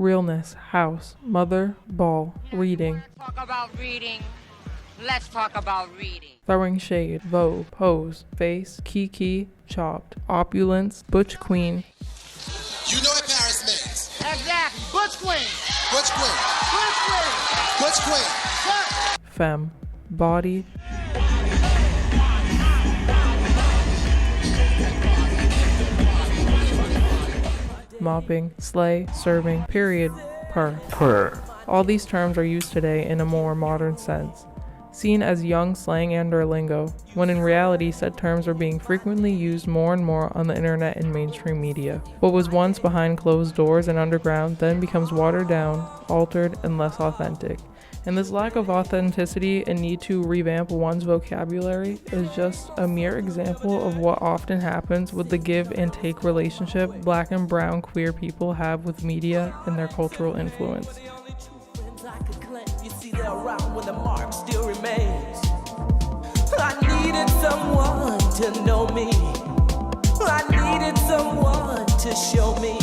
realness, house, mother, ball, reading. Talk about reading. Let's talk about reading. Throwing shade, vogue, pose, face, kiki, chopped, opulence, butch queen. You know what Paris means. Exactly. Butch queen. Butch queen. Butch queen. Butch queen. Femme, body. Mopping, slay, serving, period, purr. All these terms are used today in a more modern sense, seen as young slang and/or lingo, when in reality said terms are being frequently used more and more on the internet and mainstream media. What was once behind closed doors and underground then becomes watered down, altered, and less authentic. And this lack of authenticity and need to revamp one's vocabulary is just a mere example of what often happens with the give and take relationship Black and brown queer people have with media and their cultural influence. I needed someone to know me. I needed someone to show me.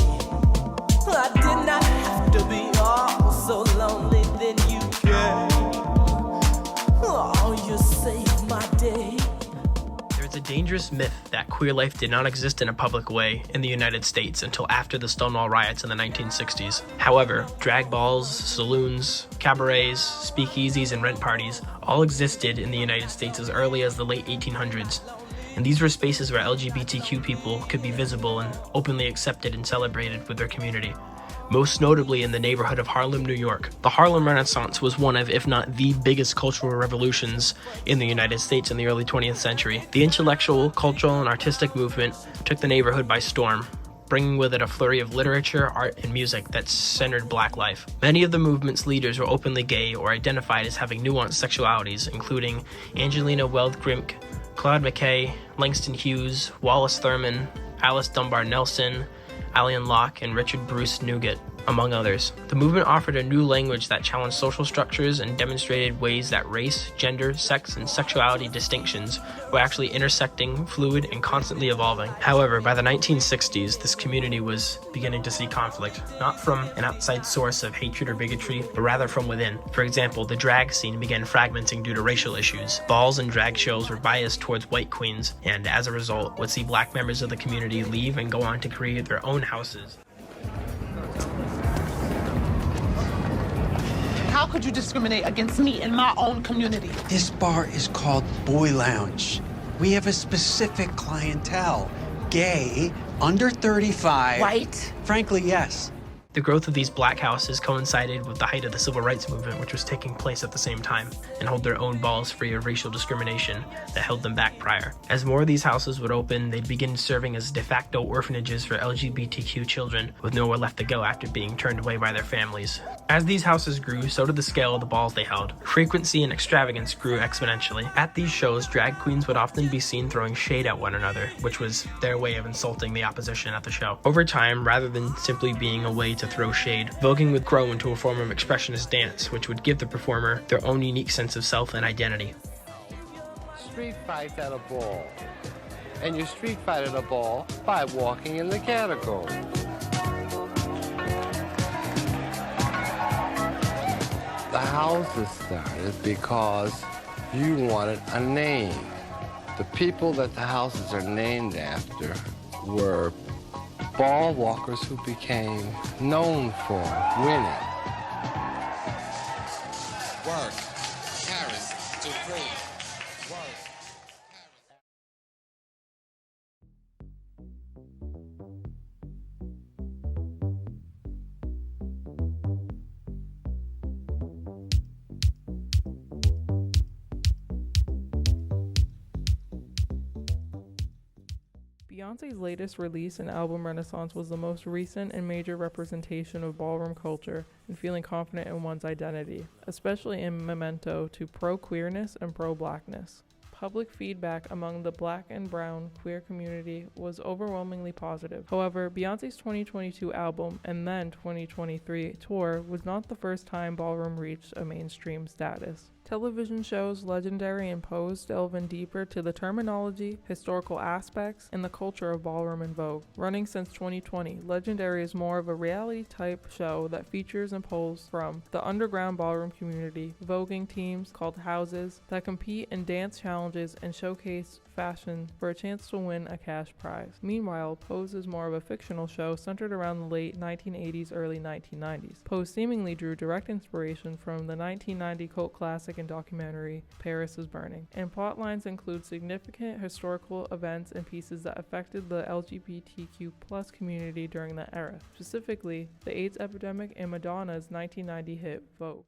I did not have to be all so lonely. Then you came. Oh, you saved my day. There's a dangerous myth that queer life did not exist in a public way in the United States until after the Stonewall riots in the 1960s. However, drag balls, saloons, cabarets, speakeasies, and rent parties all existed in the United States as early as the late 1800s. And these were spaces where LGBTQ people could be visible and openly accepted and celebrated with their community. Most notably in the neighborhood of Harlem, New York. The Harlem Renaissance was one of, if not the biggest cultural revolutions in the United States in the early 20th century. The intellectual, cultural, and artistic movement took the neighborhood by storm, bringing with it a flurry of literature, art, and music that centered Black life. Many of the movement's leaders were openly gay or identified as having nuanced sexualities, including Angelina Weld Grimke, Claude McKay, Langston Hughes, Wallace Thurman, Alice Dunbar Nelson, Alian Locke, and Richard Bruce Nougat, among others. The movement offered a new language that challenged social structures and demonstrated ways that race, gender, sex, and sexuality distinctions were actually intersecting, fluid, and constantly evolving. However, by the 1960s, this community was beginning to see conflict, not from an outside source of hatred or bigotry, but rather from within. For example, the drag scene began fragmenting due to racial issues. Balls and drag shows were biased towards white queens, and as a result, would see Black members of the community leave and go on to create their own houses. How could you discriminate against me in my own community? This bar is called Boy Lounge. We have a specific clientele. Gay, under 35. White? Frankly, yes. The growth of these Black houses coincided with the height of the civil rights movement, which was taking place at the same time, and hold their own balls free of racial discrimination that held them back prior. As more of these houses would open, they'd begin serving as de facto orphanages for LGBTQ children with nowhere left to go after being turned away by their families. As these houses grew, so did the scale of the balls they held. Frequency and extravagance grew exponentially. At these shows, drag queens would often be seen throwing shade at one another, which was their way of insulting the opposition at the show. Over time, rather than simply being a way to throw shade, voguing would grow into a form of expressionist dance, which would give the performer their own unique sense of self and identity. Street fight at a ball. And you street fight at a ball by walking in the category. The houses started because you wanted a name. The people that the houses are named after were ball walkers who became known for winning. Work. Paris to free. Work. Beyonce's latest release and album Renaissance was the most recent and major representation of ballroom culture and feeling confident in one's identity, especially in memento to pro-queerness and pro-blackness. Public feedback among the Black and brown queer community was overwhelmingly positive. However, Beyonce's 2022 album and then 2023 tour was not the first time Ballroom reached a mainstream status. Television shows Legendary and Pose delve in deeper to the terminology, historical aspects, and the culture of ballroom and Vogue. Running since 2020, Legendary is more of a reality-type show that features and pulls from the underground ballroom community, voguing teams called houses that compete in dance challenges and showcase fashion for a chance to win a cash prize. Meanwhile, Pose is more of a fictional show centered around the late 1980s, early 1990s. Pose seemingly drew direct inspiration from the 1990 cult classic and documentary Paris is Burning, and plotlines include significant historical events and pieces that affected the LGBTQ+ community during that era, specifically the AIDS epidemic and Madonna's 1990 hit Vogue.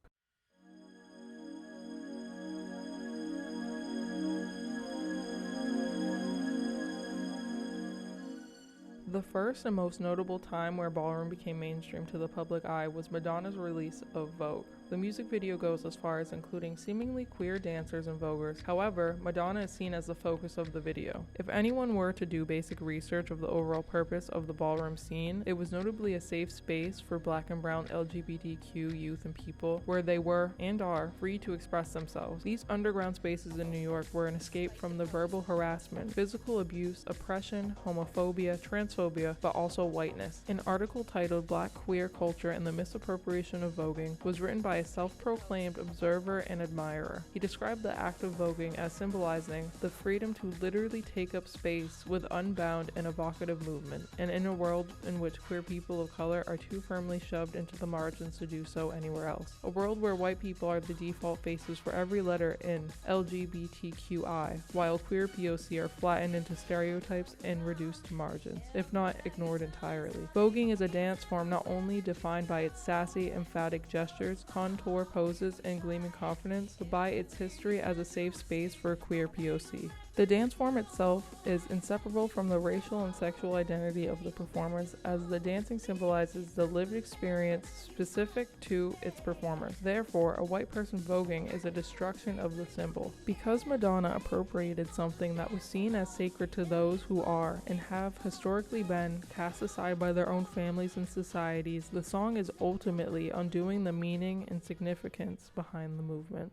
The first and most notable time where ballroom became mainstream to the public eye was Madonna's release of Vogue. The music video goes as far as including seemingly queer dancers and voguers. However, Madonna is seen as the focus of the video. If anyone were to do basic research of the overall purpose of the ballroom scene, it was notably a safe space for Black and brown LGBTQ youth and people where they were and are free to express themselves. These underground spaces in New York were an escape from the verbal harassment, physical abuse, oppression, homophobia, transphobia, but also whiteness. An article titled Black Queer Culture and the Misappropriation of Voguing was written by a self-proclaimed observer and admirer. He described the act of voguing as symbolizing the freedom to literally take up space with unbound and evocative movement, and in a world in which queer people of color are too firmly shoved into the margins to do so anywhere else. A world where white people are the default faces for every letter in LGBTQI, while queer POC are flattened into stereotypes and reduced to margins, if not ignored entirely. Voguing is a dance form not only defined by its sassy, emphatic gestures, contour poses, and gleaming confidence, but by its history as a safe space for queer POC. The dance form itself is inseparable from the racial and sexual identity of the performers, as the dancing symbolizes the lived experience specific to its performers. Therefore, a white person voguing is a destruction of the symbol. Because Madonna appropriated something that was seen as sacred to those who are and have historically been cast aside by their own families and societies, the song is ultimately undoing the meaning and significance behind the movement.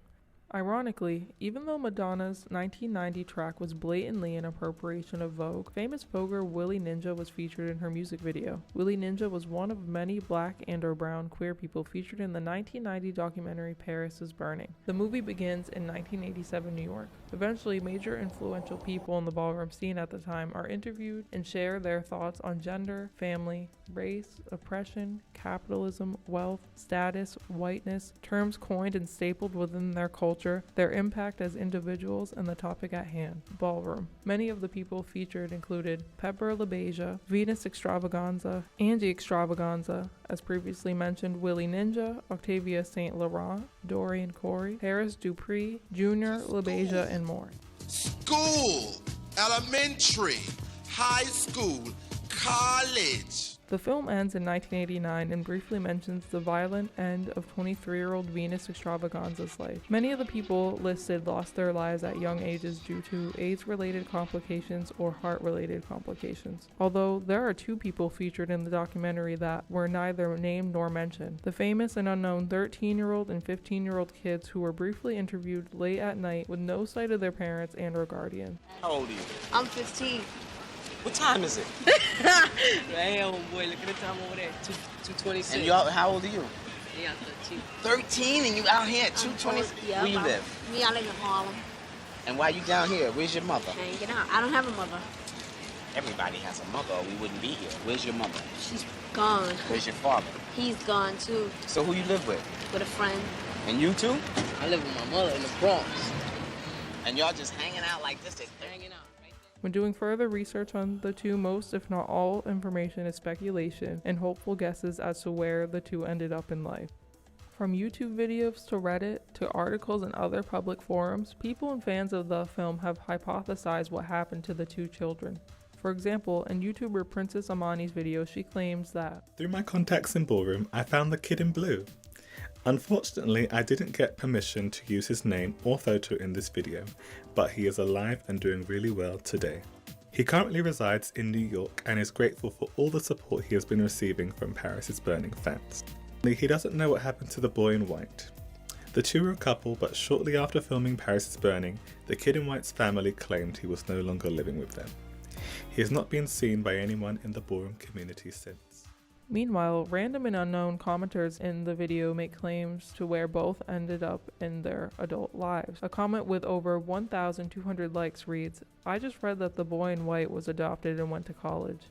Ironically, even though Madonna's 1990 track was blatantly an appropriation of Vogue, famous voguer Willie Ninja was featured in her music video. Willie Ninja was one of many black and/or brown queer people featured in the 1990 documentary Paris is Burning. The movie begins in 1987 New York. Eventually, major influential people in the ballroom scene at the time are interviewed and share their thoughts on gender, family, race, oppression, capitalism, wealth, status, whiteness, terms coined and stapled within their culture, their impact as individuals, and the topic at hand, ballroom. Many of the people featured included Pepper LaBeija, Venus Extravaganza, Angie Extravaganza, as previously mentioned, Willie Ninja, Octavia St. Laurent, Dorian Corey, Harris Dupree, Junior LaBeija, and more. School, elementary, high school, college. The film ends in 1989 and briefly mentions the violent end of 23-year-old Venus Extravaganza's life. Many of the people listed lost their lives at young ages due to AIDS-related complications or heart-related complications. Although there are two people featured in the documentary that were neither named nor mentioned. The famous and unknown 13-year-old and 15-year-old kids who were briefly interviewed late at night with no sight of their parents and or guardian. How old are you? I'm 15. What time is it? Damn, boy, look at the time over there. 2:26. And you out, how old are you? Yeah, 13. 13 and you out here at 2:20? Yeah, Where you live? Me, I live in Harlem. And why you down here? Where's your mother? Hanging out. I don't have a mother. Everybody has a mother or we wouldn't be here. Where's your mother? She's gone. Where's your father? He's gone too. So who you live with? With a friend. And you too? I live with my mother in the Bronx. And y'all just hanging out like this? Hanging out. When doing further research on the two, most if not all information is speculation and hopeful guesses as to where the two ended up in life. From YouTube videos to Reddit to articles and other public forums, people and fans of the film have hypothesized what happened to the two children. For example, in YouTuber Princess Amani's video, she claims that, "Through my contacts in Ballroom, I found the kid in blue. Unfortunately, I didn't get permission to use his name or photo in this video, but he is alive and doing really well today. He currently resides in New York and is grateful for all the support he has been receiving from Paris is Burning fans. He doesn't know what happened to the boy in white. The two were a couple, but shortly after filming Paris is Burning, the Kid in White's family claimed he was no longer living with them. He has not been seen by anyone in the ballroom community since. Meanwhile, random and unknown commenters in the video make claims to where both ended up in their adult lives. A comment with over 1,200 likes reads, "I just read that the boy in white was adopted and went to college.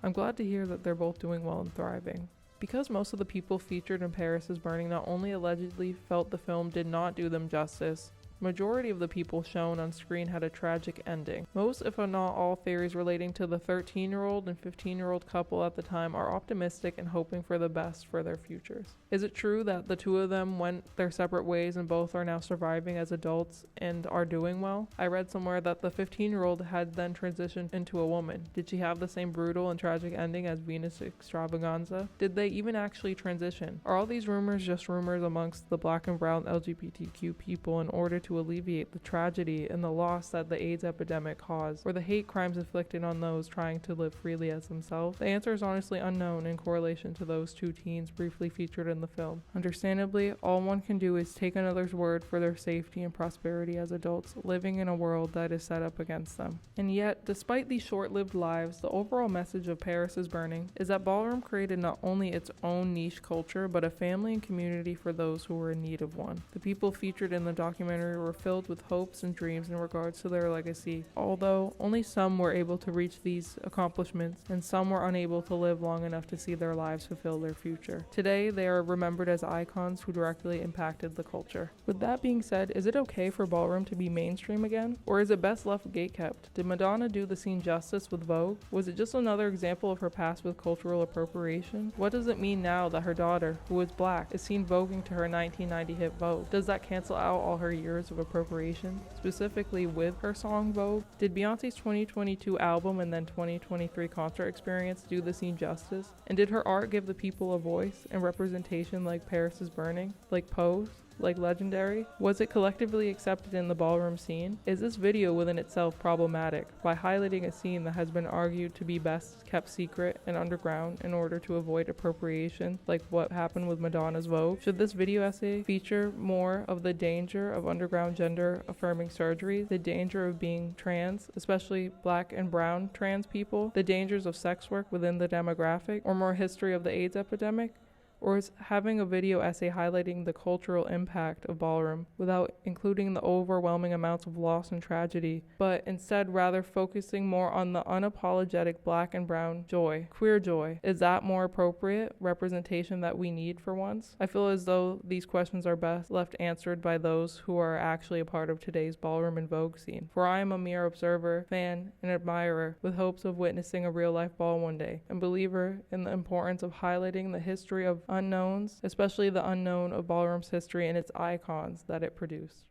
I'm glad to hear that they're both doing well and thriving." Because most of the people featured in Paris is Burning not only allegedly felt the film did not do them justice, majority of the people shown on screen had a tragic ending. Most, if not all, theories relating to the 13-year-old and 15-year-old couple at the time are optimistic and hoping for the best for their futures. Is it true that the two of them went their separate ways and both are now surviving as adults and are doing well? I read somewhere that the 15-year-old had then transitioned into a woman. Did she have the same brutal and tragic ending as Venus Extravaganza? Did they even actually transition? Are all these rumors just rumors amongst the black and brown LGBTQ people in order to alleviate the tragedy and the loss that the AIDS epidemic caused, or the hate crimes inflicted on those trying to live freely as themselves? The answer is honestly unknown in correlation to those two teens briefly featured in the film. Understandably, all one can do is take another's word for their safety and prosperity as adults living in a world that is set up against them. And yet, despite these short-lived lives, the overall message of Paris is Burning is that Ballroom created not only its own niche culture, but a family and community for those who were in need of one. The people featured in the documentary were filled with hopes and dreams in regards to their legacy, although only some were able to reach these accomplishments and some were unable to live long enough to see their lives fulfill their future. Today, they are remembered as icons who directly impacted the culture. With that being said, is it okay for Ballroom to be mainstream again? Or is it best left gatekept? Did Madonna do the scene justice with Vogue? Was it just another example of her past with cultural appropriation? What does it mean now that her daughter, who is black, is seen voguing to her 1990 hit Vogue? Does that cancel out all her years of appropriation, specifically with her song Vogue? Did Beyonce's 2022 album and then 2023 concert experience do the scene justice? And did her art give the people a voice and representation like Paris is Burning, like Pose, like Legendary? Was it collectively accepted in the ballroom scene? Is this video within itself problematic by highlighting a scene that has been argued to be best kept secret and underground in order to avoid appropriation, like what happened with Madonna's Vogue? Should this video essay feature more of the danger of underground gender affirming surgery, the danger of being trans, especially black and brown trans people, the dangers of sex work within the demographic, or more history of the AIDS epidemic? Or is having a video essay highlighting the cultural impact of Ballroom without including the overwhelming amounts of loss and tragedy, but instead rather focusing more on the unapologetic black and brown joy, queer joy? Is that more appropriate representation that we need for once? I feel as though these questions are best left answered by those who are actually a part of today's Ballroom and Vogue scene. For I am a mere observer, fan, and admirer with hopes of witnessing a real-life ball one day, and believer in the importance of highlighting the history of unknowns, especially the unknown of Ballroom's history and its icons that it produced.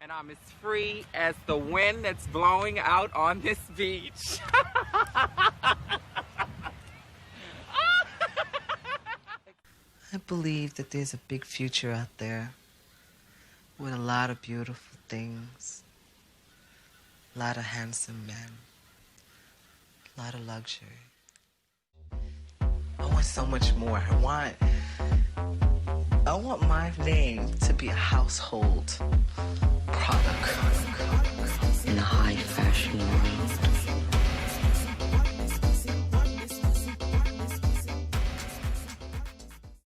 And I'm as free as the wind that's blowing out on this beach. I believe that there's a big future out there with a lot of beautiful things, a lot of handsome men, a lot of luxury. I want so much more. I want my name to be a household product in a high fashion world.